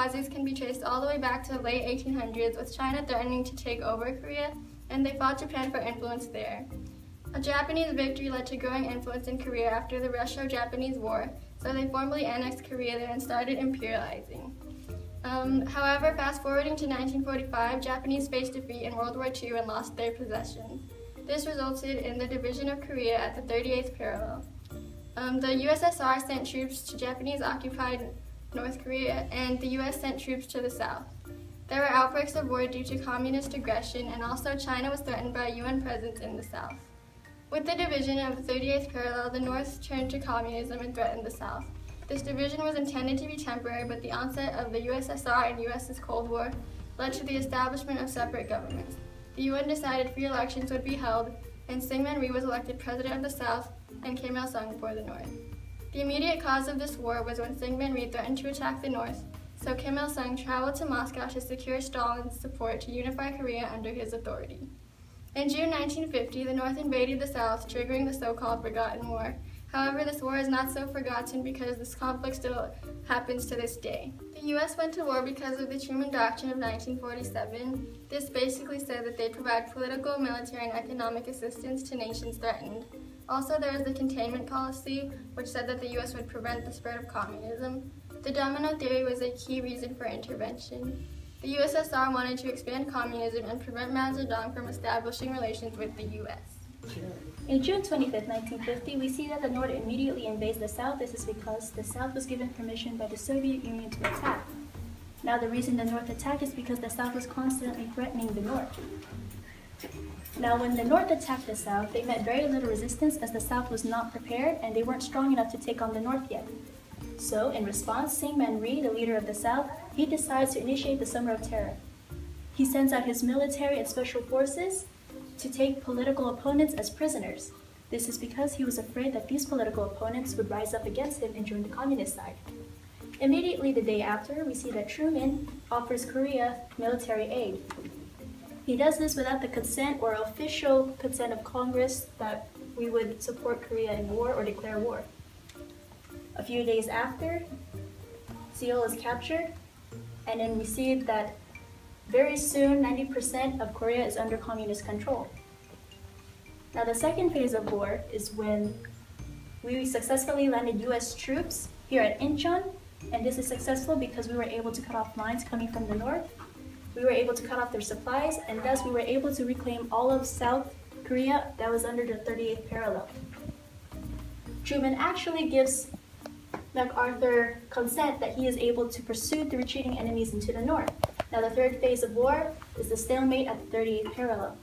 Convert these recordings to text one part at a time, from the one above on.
causes can be traced all the way back to the late 1800s, with China threatening to take over Korea, and they fought Japan for influence there. A Japanese victory led to growing influence in Korea after the Russo-Japanese War, so they formally annexed Korea there and started imperializing. However, fast forwarding to 1945, Japanese faced defeat in World War II and lost their possessions. This resulted in the division of Korea at the 38th parallel. The USSR sent troops to Japanese-occupied North Korea, and the US sent troops to the south. There were outbreaks of war due to communist aggression, and also China was threatened by a UN presence in the south. With the division of the 38th parallel, the North turned to communism and threatened the South. This division was intended to be temporary, but the onset of the USSR and US's Cold War led to the establishment of separate governments. The UN decided free elections would be held, and Syngman Rhee was elected president of the South and Kim Il-sung for the North. The immediate cause of this war was when Syngman Rhee threatened to attack the North, so Kim Il-sung traveled to Moscow to secure Stalin's support to unify Korea under his authority. In June 1950, the North invaded the South, triggering the so-called Forgotten War. However, this war is not so forgotten because this conflict still happens to this day. The U.S. went to war because of the Truman Doctrine of 1947. This basically said that they provide political, military, and economic assistance to nations threatened. Also, there was the containment policy, which said that the U.S. would prevent the spread of communism. The domino theory was a key reason for intervention. The USSR wanted to expand communism and prevent Mao Zedong from establishing relations with the U.S. In June 25, 1950, we see that the North immediately invades the South. This is because the South was given permission by the Soviet Union to attack. Now, the reason the North attacked is because the South was constantly threatening the North. Now, when the North attacked the South, they met very little resistance as the South was not prepared and they weren't strong enough to take on the North yet. So, in response, Syngman Rhee, the leader of the South, he decides to initiate the Summer of Terror. He sends out his military and special forces to take political opponents as prisoners. This is because he was afraid that these political opponents would rise up against him and join the communist side. Immediately the day after, we see that Truman offers Korea military aid. He does this without the consent or official consent of Congress that we would support Korea in war or declare war. A few days after, Seoul is captured, and then we see that very soon 90% of Korea is under communist control. Now the second phase of war is when we successfully landed US troops here at Incheon, and this is successful because we were able to cut off lines coming from the north. We were able to cut off their supplies, and thus we were able to reclaim all of South Korea that was under the 38th parallel. Truman actually gives MacArthur consent that he is able to pursue the retreating enemies into the north. Now the third phase of war is the stalemate at the 38th parallel.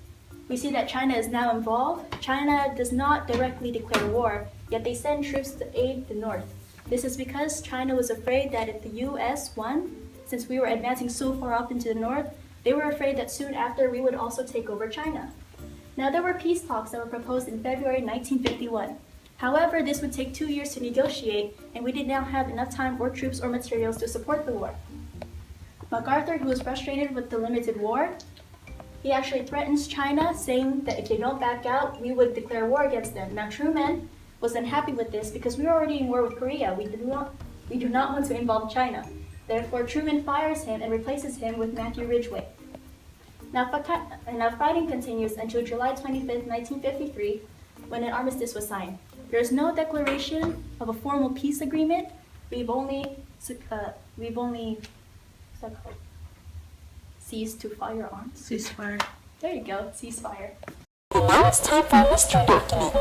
We see that China is now involved. China does not directly declare war, yet they send troops to aid the north. This is because China was afraid that if the US won, since we were advancing so far up into the north, they were afraid that soon after we would also take over China. Now there were peace talks that were proposed in February 1951. However, this would take 2 years to negotiate, and we did not have enough time or troops or materials to support the war. MacArthur, who was frustrated with the limited war, he actually threatens China, saying that if they don't back out, we would declare war against them. Now Truman was unhappy with this because we were already in war with Korea. We do not want to involve China. Therefore, Truman fires him and replaces him with Matthew Ridgway. Now fighting continues until July 25, 1953, when an armistice was signed. There is no declaration of a formal peace agreement. We've only ceased to fire arms. Ceasefire. There you go, ceasefire. And now it's time for Mystery Document.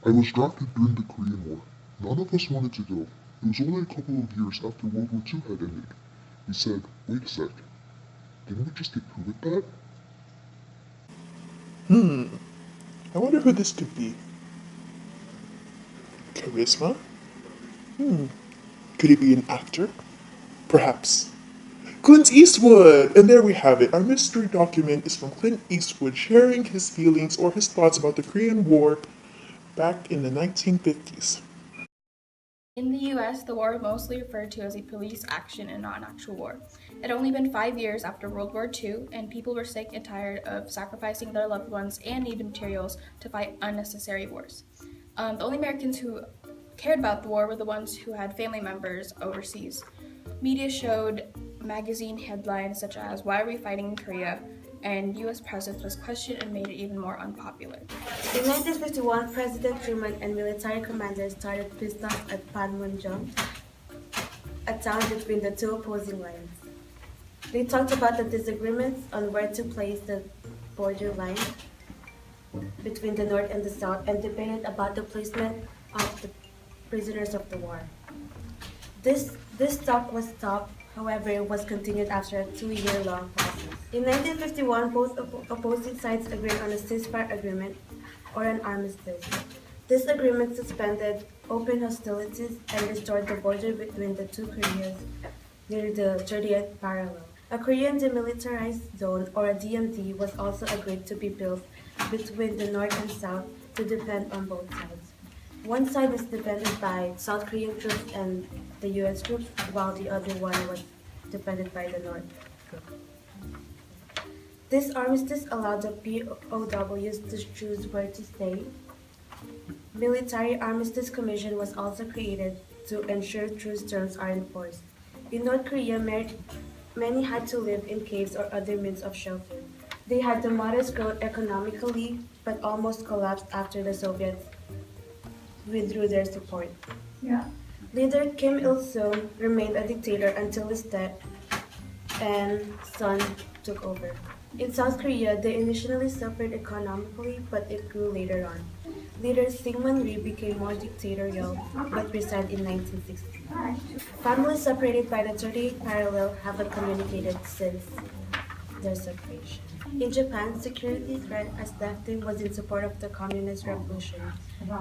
I was drafted during the Korean War. None of us wanted to go. It was only a couple of years after World War II had ended. We said, wait a sec, didn't we just get through with that? I wonder who this could be. Charisma? Could he be an actor? Perhaps. Clint Eastwood! And there we have it. Our mystery document is from Clint Eastwood sharing his feelings or his thoughts about the Korean War back in the 1950s. In the US, the war was mostly referred to as a police action and not an actual war. It had only been 5 years after World War II, and people were sick and tired of sacrificing their loved ones and needed materials to fight unnecessary wars. The only Americans who cared about the war were the ones who had family members overseas. Media showed magazine headlines such as "Why are we fighting in Korea?" and U.S. presence was questioned and made it even more unpopular. In 1951, President Truman and military commanders started peace talks at Panmunjom, a town between the two opposing lines. They talked about the disagreements on where to place the border line between the North and the South and debated about the placement of the prisoners of the war. This talk was stopped, however, it was continued after a 2-year-long process. In 1951, both opposing sides agreed on a ceasefire agreement or an armistice. This agreement suspended open hostilities and restored the border between the two Koreas near the 30th parallel. A Korean Demilitarized Zone, or a DMZ, was also agreed to be built between the North and South to defend on both sides. One side was defended by South Korean troops and the US troops, while the other one was defended by the North group. This armistice allowed the POWs to choose where to stay. Military Armistice Commission was also created to ensure truce terms are enforced. In North Korea, many had to live in caves or other means of shelter. They had the modest growth economically, but almost collapsed after the Soviets withdrew their support. Leader Kim Il-sung remained a dictator until his death, and son took over. In South Korea, they initially suffered economically, but it grew later on. Leader Syngman Rhee became more dictatorial, but resigned in 1960. Families separated by the 38th parallel haven't communicated since their separation. In Japan, security threat as lefting was in support of the communist revolution.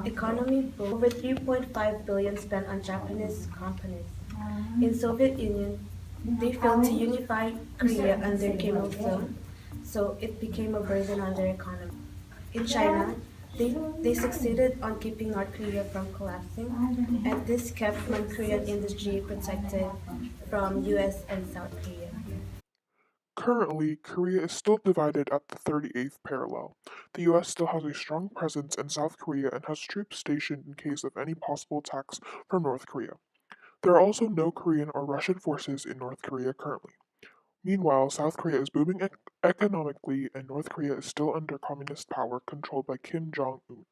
Economy boomed, over 3.5 billion spent on Japanese companies. In Soviet Union, they failed to unify Korea under Kim Il-sung, so it became a burden on their economy. In China, they succeeded on keeping North Korea from collapsing, and this kept North Korean industry protected from US and South Korea. Currently, Korea is still divided at the 38th parallel. The US still has a strong presence in South Korea and has troops stationed in case of any possible attacks from North Korea. There are also no Korean or Russian forces in North Korea currently. Meanwhile, South Korea is booming economically and North Korea is still under communist power controlled by Kim Jong-un.